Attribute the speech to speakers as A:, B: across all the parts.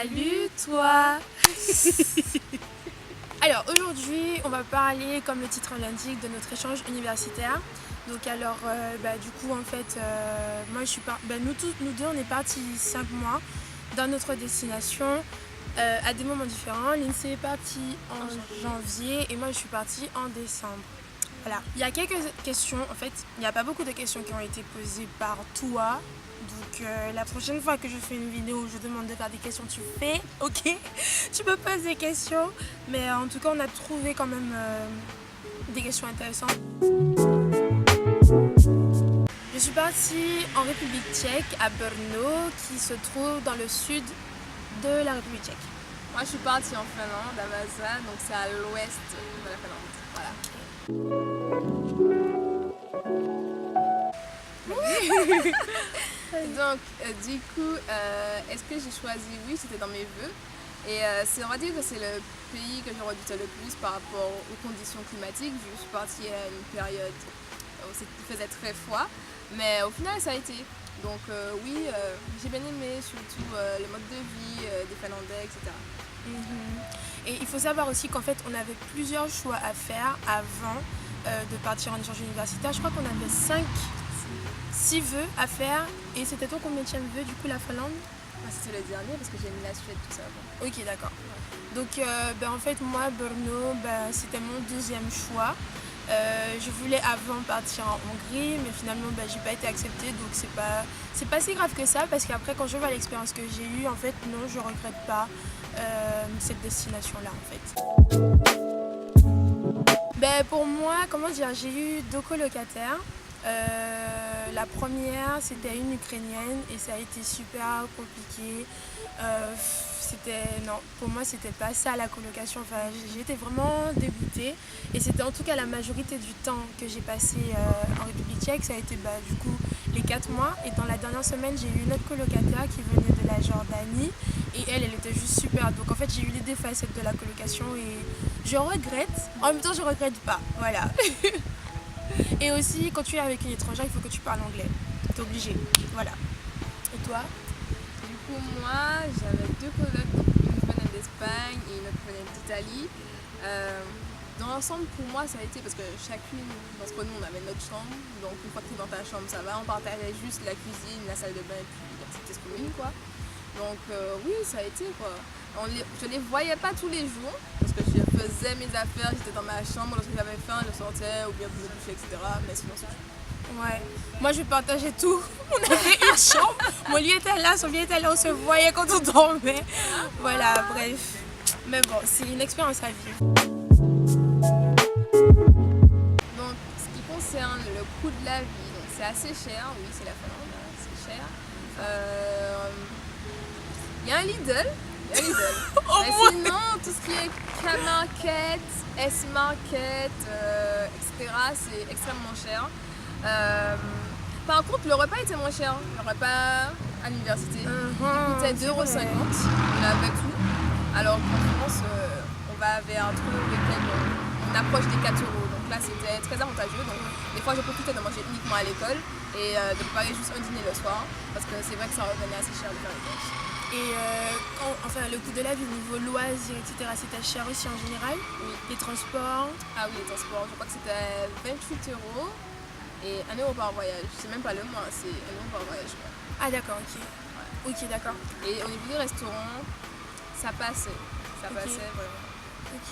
A: Salut toi. Alors aujourd'hui on va parler, comme le titre l'indique, de notre échange universitaire. Donc alors du coup en fait moi je suis nous deux on est partis 5 mois dans notre destination à des moments différents. Lindsay est partie en janvier et moi je suis partie en décembre. Voilà. Il y a quelques questions, en fait il n'y a pas beaucoup de questions qui ont été posées par toi. Donc la prochaine fois que je fais une vidéo où je demande de faire des questions, tu fais, ok, tu me poses des questions. Mais en tout cas, on a trouvé quand même des questions intéressantes. Je suis partie en République tchèque, à Brno, qui se trouve dans le sud de la République tchèque.
B: Moi, je suis partie en Finlande, à Vasa, donc c'est à l'ouest de la Finlande. Voilà. Donc, du coup, est-ce que j'ai choisi? Oui, c'était dans mes vœux. Et on va dire que c'est le pays que je redoutais le plus par rapport aux conditions climatiques. Je suis partie à une période où il faisait très froid, mais au final, ça a été. Donc, oui, j'ai bien aimé, surtout le mode de vie des Finlandais, etc.
A: Et il faut savoir aussi qu'en fait, on avait plusieurs choix à faire avant de partir en échange universitaire. Je crois qu'on avait 6 vœux à faire. Et c'était ton combienième vœu, du coup, la Finlande?
B: C'était le dernier parce que j'ai mis la Suède, tout ça avant.
A: Ok, d'accord. Donc, en fait, moi, Brno, c'était mon deuxième choix. Je voulais avant partir en Hongrie, mais finalement, j'ai pas été acceptée. Donc, c'est pas si grave que ça, parce qu'après, quand je vois l'expérience que j'ai eue, en fait, non, je regrette pas cette destination-là, en fait. Pour moi, comment dire, j'ai eu 2 colocataires. La première, c'était une Ukrainienne et ça a été super compliqué. Non, pour moi, c'était pas ça la colocation. Enfin, j'étais vraiment dégoûtée. Et c'était en tout cas la majorité du temps que j'ai passé en République tchèque. Ça a été du coup les 4 mois. Et dans la dernière semaine, j'ai eu une autre colocataire qui venait de la Jordanie. Et elle était juste super. Donc en fait, j'ai eu les 2 facettes de la colocation et je regrette. En même temps, je regrette pas. Voilà. Et aussi, quand tu es avec une étrangère, il faut que tu parles anglais. T'es obligé. Voilà. Et toi?
B: Du coup, moi, j'avais 2 colocs, une venait d'Espagne et une autre venait d'Italie. Dans l'ensemble, pour moi, ça a été parce que chacune d'entre nous, on avait notre chambre. Donc, une fois que tu es dans ta chambre, ça va. On partageait juste la cuisine, la salle de bain et puis la petite pièce commune, quoi. Donc, oui, ça a été, quoi. Je les voyais pas tous les jours parce que je faisais mes affaires, j'étais dans ma chambre, lorsque j'avais faim, je sortais ou bien pour me doucher, etc. Mais sinon, c'est tout.
A: Ouais. Moi, je partageais tout. On avait une chambre. Mon lit était là, son lit était là, on se voyait quand on dormait. Voilà, bref. Mais bon, c'est une expérience à vivre.
B: Donc, ce qui concerne le coût de la vie, donc c'est assez cher. Oui, c'est la Finlande, hein, c'est cher. Il y a un Lidl. Mais sinon, tout ce qui est K-Market, S-Market, etc., c'est extrêmement cher. Par contre, le repas était moins cher. Le repas à l'université, il coûtait 2,50 €. On avait tout. Alors qu'en France, on va vers on approche des 4 €. Donc là, c'était très avantageux. Donc, des fois, je profitais de manger uniquement à l'école et de préparer juste un dîner le soir. Parce que c'est vrai que ça revenait assez cher de faire les courses.
A: Et le coût de la vie au niveau loisirs, etc., c'était cher aussi en général?
B: Oui.
A: Les transports?
B: Ah oui, les transports. Je crois que c'était 28 € et 1 € par voyage. C'est même pas le mois, c'est 1 € par voyage. Quoi.
A: Ah d'accord, ok.
B: Ouais.
A: Ok, d'accord.
B: Et au niveau des restaurants, ça passait. Ça passait vraiment.
A: Ok.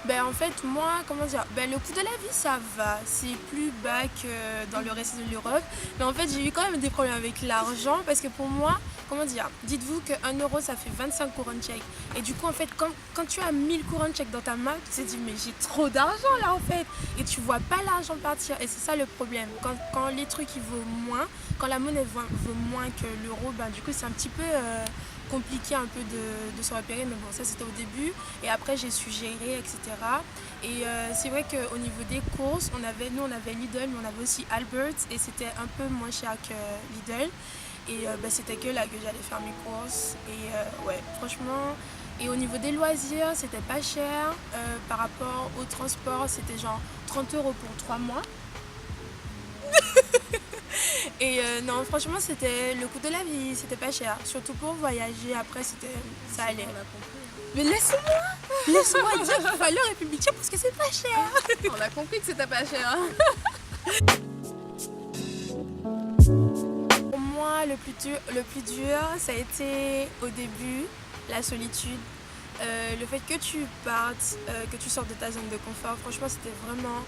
A: En fait, moi, comment dire, le coût de la vie, ça va. C'est plus bas que dans le reste de l'Europe. Mais en fait, j'ai eu quand même des problèmes avec l'argent parce que pour moi, comment dire, dites-vous que 1 €, ça fait 25 couronnes tchèques. Et du coup, en fait, quand tu as 1000 couronnes tchèques dans ta main, tu te dis, mais j'ai trop d'argent là, en fait. Et tu vois pas l'argent partir. Et c'est ça le problème. Quand les trucs, ils vaut moins, quand la monnaie vaut moins que l'euro, du coup, c'est un petit peu compliqué un peu de se repérer, mais bon, ça c'était au début et après j'ai su gérer, etc. Et c'est vrai qu'au niveau des courses, on avait Lidl, mais on avait aussi Alberts et c'était un peu moins cher que Lidl et c'était que là que j'allais faire mes courses et ouais, franchement. Et au niveau des loisirs, c'était pas cher par rapport au transport, c'était genre 30 € pour 3 mois. Et non, franchement, c'était le coût de la vie, c'était pas cher. Surtout pour voyager, après, ça allait.
B: On a compris.
A: Mais laisse-moi dire qu'il fallait en République tchèque parce que c'est pas cher.
B: On a compris que c'était pas cher. Hein.
A: Pour moi, le plus dur, ça a été au début, la solitude. Le fait que tu partes, que tu sortes de ta zone de confort, franchement, c'était vraiment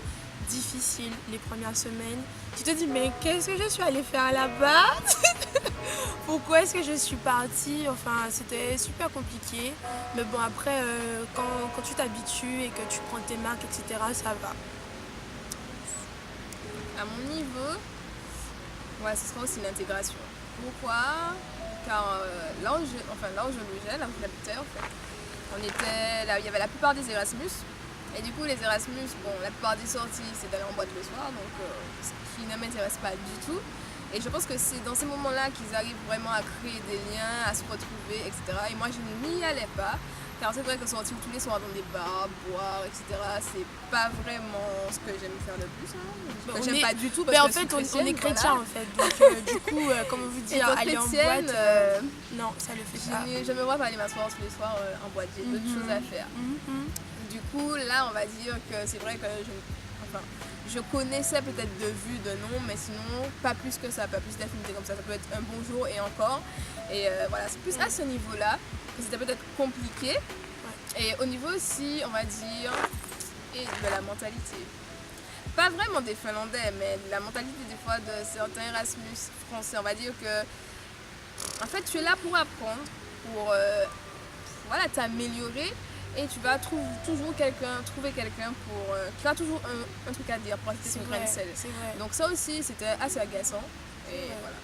A: difficile les premières semaines. Tu te dis, mais qu'est-ce que je suis allée faire là-bas? Pourquoi est-ce que je suis partie? Enfin, c'était super compliqué. Mais bon, après, quand tu t'habitues et que tu prends tes marques, etc., ça va.
B: À mon niveau, ouais, ce sera aussi l'intégration. Pourquoi? Car là où je logeais, là où j'habitais en fait, il y avait la plupart des Erasmus. Et du coup, les Erasmus, bon, la plupart des sorties, c'est d'aller en boîte le soir, donc ce qui ne m'intéresse pas du tout. Et je pense que c'est dans ces moments-là qu'ils arrivent vraiment à créer des liens, à se retrouver, etc. Et moi, je n'y allais pas, car c'est vrai que sortir tous les soirs dans des bars, boire, etc., c'est pas vraiment ce que j'aime faire le plus. Hein. J'aime pas du tout parce
A: mais en
B: que
A: fait,
B: je suis
A: on est chrétien
B: voilà.
A: en fait, donc du coup, comment vous dire, aller en boîte, non, ça le fait pas.
B: Je me vois pas aller m'asseoir tous les soirs en boîte, j'ai d'autres choses à faire. Du coup, là, on va dire que c'est vrai que je connaissais peut-être de vue, de nom, mais sinon, pas plus que ça, pas plus d'affinité comme ça. Ça peut être un bonjour et encore. Et voilà, c'est plus à ce niveau-là que c'était peut-être compliqué. Ouais. Et au niveau aussi, on va dire, et de la mentalité. Pas vraiment des Finlandais, mais la mentalité des fois de certains Erasmus français. On va dire que, en fait, tu es là pour apprendre, pour voilà, t'améliorer. Et tu vas trouver quelqu'un pour qui a toujours un truc à dire pour ajouter son grain de sel. Donc ça aussi c'était assez agaçant. Et voilà.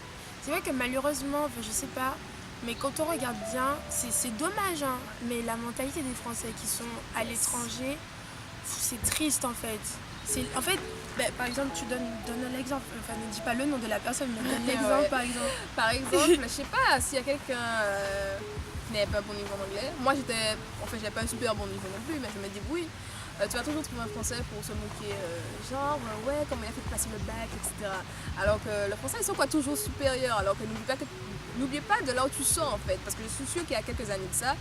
A: C'est vrai que malheureusement, je sais pas, mais quand on regarde bien, c'est dommage, hein, mais la mentalité des Français qui sont à l'étranger, c'est triste en fait. En fait, par exemple, tu donnes un exemple, enfin ne dis pas le nom de la personne, mais donne l'exemple
B: ouais.
A: par exemple.
B: Par exemple, je sais pas s'il y a quelqu'un qui n'avait pas un bon niveau en anglais. Moi j'avais pas un super bon niveau non plus, mais je me débrouille. Tu vas toujours trouver un français pour se moquer, genre ouais, comment il a fait de passer le bac, etc. Alors que le français ils sont quoi toujours supérieurs, alors que n'oublie pas de là où tu sors en fait, parce que je suis sûre qu'il y a quelques années de ça,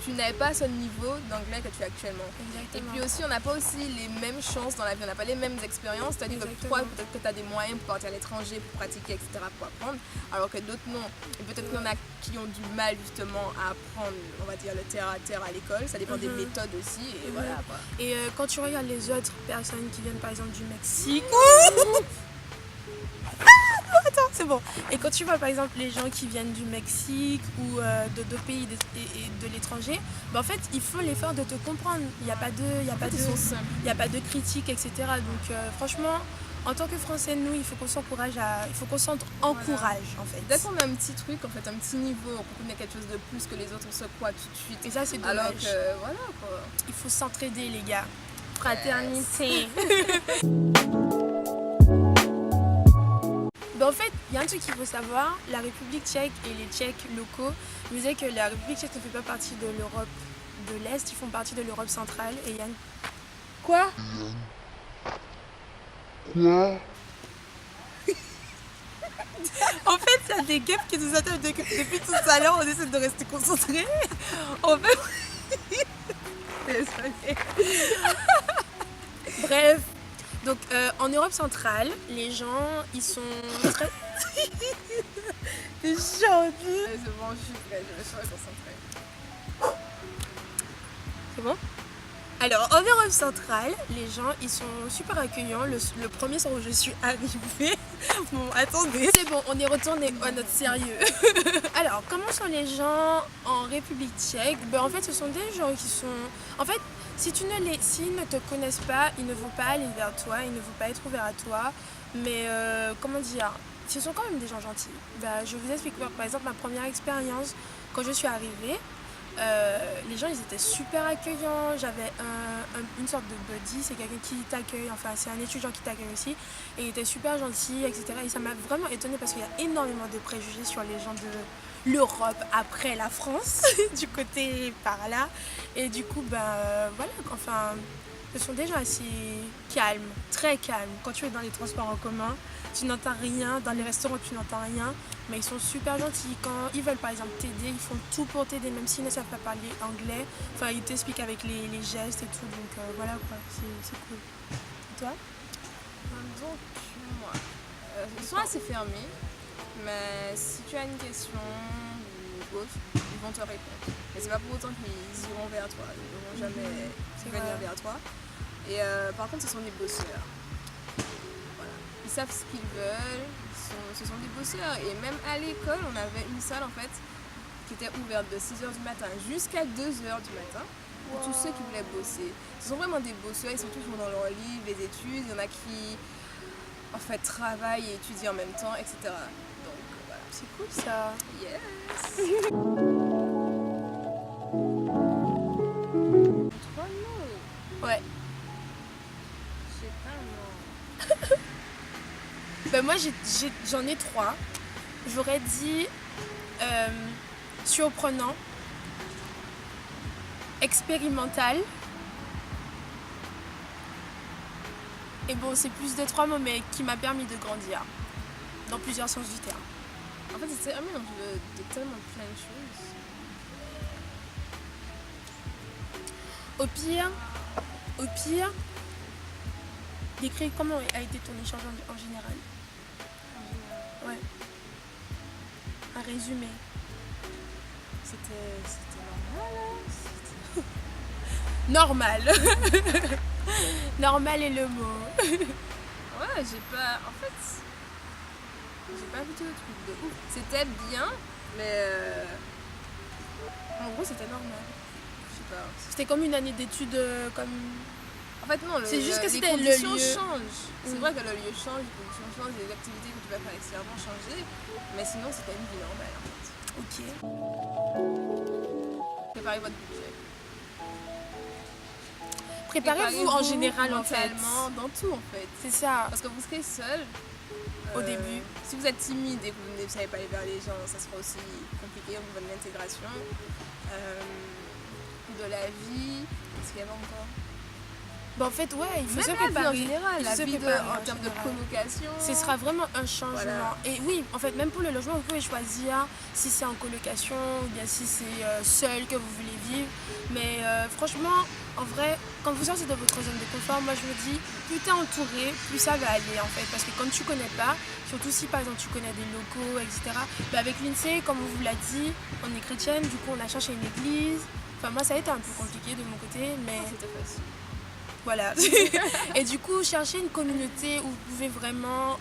B: tu n'avais pas ce niveau d'anglais que tu as actuellement. Exactement. Et puis aussi, on n'a pas aussi les mêmes chances dans la vie, on n'a pas les mêmes expériences. C'est-à-dire que toi, peut-être que tu as des moyens pour partir à l'étranger, pour pratiquer, etc., pour apprendre, alors que d'autres non. Et peut-être qu'il y en a qui ont du mal justement à apprendre, on va dire, le terre-à-terre à l'école. Ça dépend des méthodes aussi. Et voilà, quoi.
A: Et quand tu regardes les autres personnes qui viennent par exemple du Mexique, attends, c'est bon. Et quand tu vois par exemple les gens qui viennent du Mexique ou d'autres pays de l'étranger, en fait ils font l'effort de te comprendre. Il n'y a pas de critique, etc. Donc franchement, en tant que Français, nous, il faut qu'on s'encourage encourage en fait.
B: Dès qu'on a un petit truc, en fait, un petit niveau, qu'on connaît quelque chose de plus que les autres, on se croit tout de suite.
A: Et ça c'est dommage.
B: Alors que voilà quoi.
A: Il faut s'entraider les gars. Fraternité. En fait, il y a un truc qu'il faut savoir, la République tchèque et les Tchèques locaux disaient que la République tchèque ne fait pas partie de l'Europe de l'Est, ils font partie de l'Europe centrale. Et Yann... Quoi? En fait, il y a des guêpes qui nous attendent depuis tout à l'heure, on essaie de rester concentrés. En fait... Désolée. Bref. Donc en Europe centrale, les gens, ils sont très... T'es gentil.
B: C'est bon, je suis prête, je me suis concentrée.
A: C'est bon? Alors en Europe centrale, les gens, ils sont super accueillants. Le premier soir où je suis arrivée... Bon, attendez. C'est bon, on est retourné à notre sérieux. Alors, comment sont les gens en République tchèque? En fait, ce sont des gens qui sont... En fait, s'ils ne te connaissent pas, ils ne vont pas aller vers toi, ils ne vont pas être ouverts à toi. Mais comment dire, ce sont quand même des gens gentils. Je vous explique par exemple ma première expérience quand je suis arrivée. Les gens ils étaient super accueillants, j'avais une sorte de buddy, c'est quelqu'un qui t'accueille, enfin c'est un étudiant qui t'accueille aussi, et il était super gentil, etc. Et ça m'a vraiment étonnée parce qu'il y a énormément de préjugés sur les gens de l'Europe après la France, du côté par là, et du coup voilà, enfin Ce sont des gens assez calmes, très calmes. Quand tu es dans les transports en commun, tu n'entends rien. Dans les restaurants, tu n'entends rien. Mais ils sont super gentils. Quand ils veulent par exemple t'aider, ils font tout pour t'aider, même s'ils ne savent pas parler anglais. Enfin, ils t'expliquent avec les gestes et tout. Donc voilà quoi, c'est cool. Et toi?
B: Donc, moi, ils sont assez fermés, mais si tu as une question ou autre, ils vont te répondre. Mais c'est pas pour autant qu'ils iront vers toi, ils ne vont jamais venir vers toi. Et par contre, ce sont des bosseurs. Voilà. Ils savent ce qu'ils veulent, ce sont des bosseurs. Et même à l'école, on avait une salle en fait qui était ouverte de 6h du matin jusqu'à 2h du matin. Pour tous ceux qui voulaient bosser. Ce sont vraiment des bosseurs, ils sont toujours dans leur livre, les études, il y en a qui en fait travaillent et étudient en même temps, etc. Donc voilà.
A: C'est cool ça.
B: Yes. Trois mots.
A: Ouais.
B: Je sais pas moi.
A: Ben moi j'en ai 3. J'aurais dit surprenant, expérimental. Et bon, c'est plus de 3 mots, mais qui m'a permis de grandir dans plusieurs sens du terme.
B: En fait, c'est un mélange de tellement plein de choses.
A: Au pire, décrire comment a été ton échange en général. Ouais. Un résumé.
B: C'était normal.
A: Normal. Normal est le mot.
B: Ouais, j'ai pas vu tout le truc de ouf. C'était bien, mais
A: En gros, c'était normal.
B: je sais pas.
A: C'était comme une année d'études, comme...
B: En fait, non,
A: C'est juste que
B: les
A: c'était le
B: conditions
A: lieu.
B: changent. C'est vrai que le lieu change, les conditions changent, les activités que tu vas faire extérieurement changer, mais sinon, c'était une vie normale en fait.
A: Ok.
B: Préparez votre budget.
A: Préparez-vous en général en fait.
B: mentalement, dans tout en fait.
A: C'est ça.
B: Parce que vous serez seul.
A: Au début.
B: Si vous êtes timide et que vous ne savez pas aller vers les gens, ça sera aussi compliqué au niveau de l'intégration. De la vie. Qu'est-ce qu'il y avait encore?
A: Bah en fait, ouais, il faut se
B: Même la vie
A: préparer.
B: en général,
A: Il faut
B: la
A: se
B: vie
A: préparer
B: en termes de
A: général.
B: colocation.
A: Ce sera vraiment un changement.
B: Voilà.
A: Et oui, en fait, même pour le logement, vous pouvez choisir si c'est en colocation ou bien si c'est seul que vous voulez vivre. Mais franchement, en vrai, quand vous sortez de votre zone de confort, moi je me dis, plus t'es entouré, plus ça va aller en fait. Parce que quand tu connais pas, surtout si par exemple tu connais des locaux, etc. Bah avec l'INSEE, comme on vous l'a dit, on est chrétienne, du coup on a cherché une église. Enfin moi ça a été un peu compliqué de mon côté, mais...
B: C'était facile.
A: Voilà. Et du coup, cherchez une communauté où vous pouvez vraiment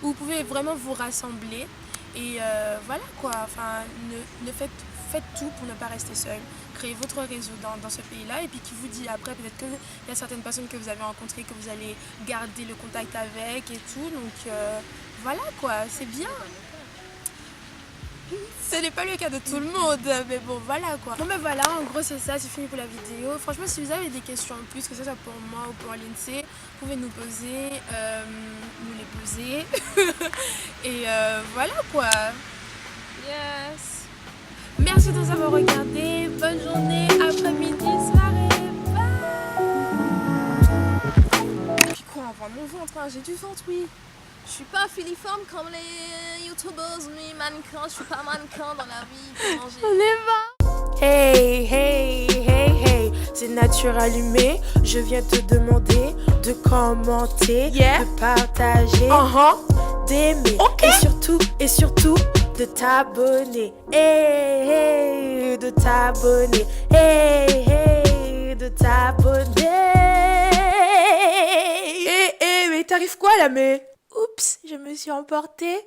A: où vous pouvez vraiment vous rassembler. Et voilà quoi. Enfin, faites tout pour ne pas rester seul. Créez votre réseau dans ce pays-là. Et puis qui vous dit après, peut-être qu'il y a certaines personnes que vous avez rencontrées, que vous allez garder le contact avec et tout. Donc voilà quoi, c'est bien. Ce n'est pas le cas de tout le monde, mais bon voilà quoi. Bon ben voilà, en gros c'est ça, c'est fini pour la vidéo. Franchement si vous avez des questions en plus, que ce soit pour moi ou pour l'INSEE, vous pouvez nous les poser. Et voilà quoi.
B: Yes.
A: Merci de nous avoir regardé. Bonne journée, après-midi, soirée. Bye.
B: Puis quoi, avant mon ventre, hein, j'ai du ventre, oui. Je suis pas filiforme comme les youtubeurs, ni mannequin, je suis pas mannequin dans la vie.
A: On y va. Hey, hey, hey, hey, c'est Nature Allumée. Je viens te demander de commenter, de partager, d'aimer et surtout de t'abonner. Hey, hey, de t'abonner. Hey, hey, de t'abonner. Mais t'arrives quoi là, mais... Oups, je me suis emportée.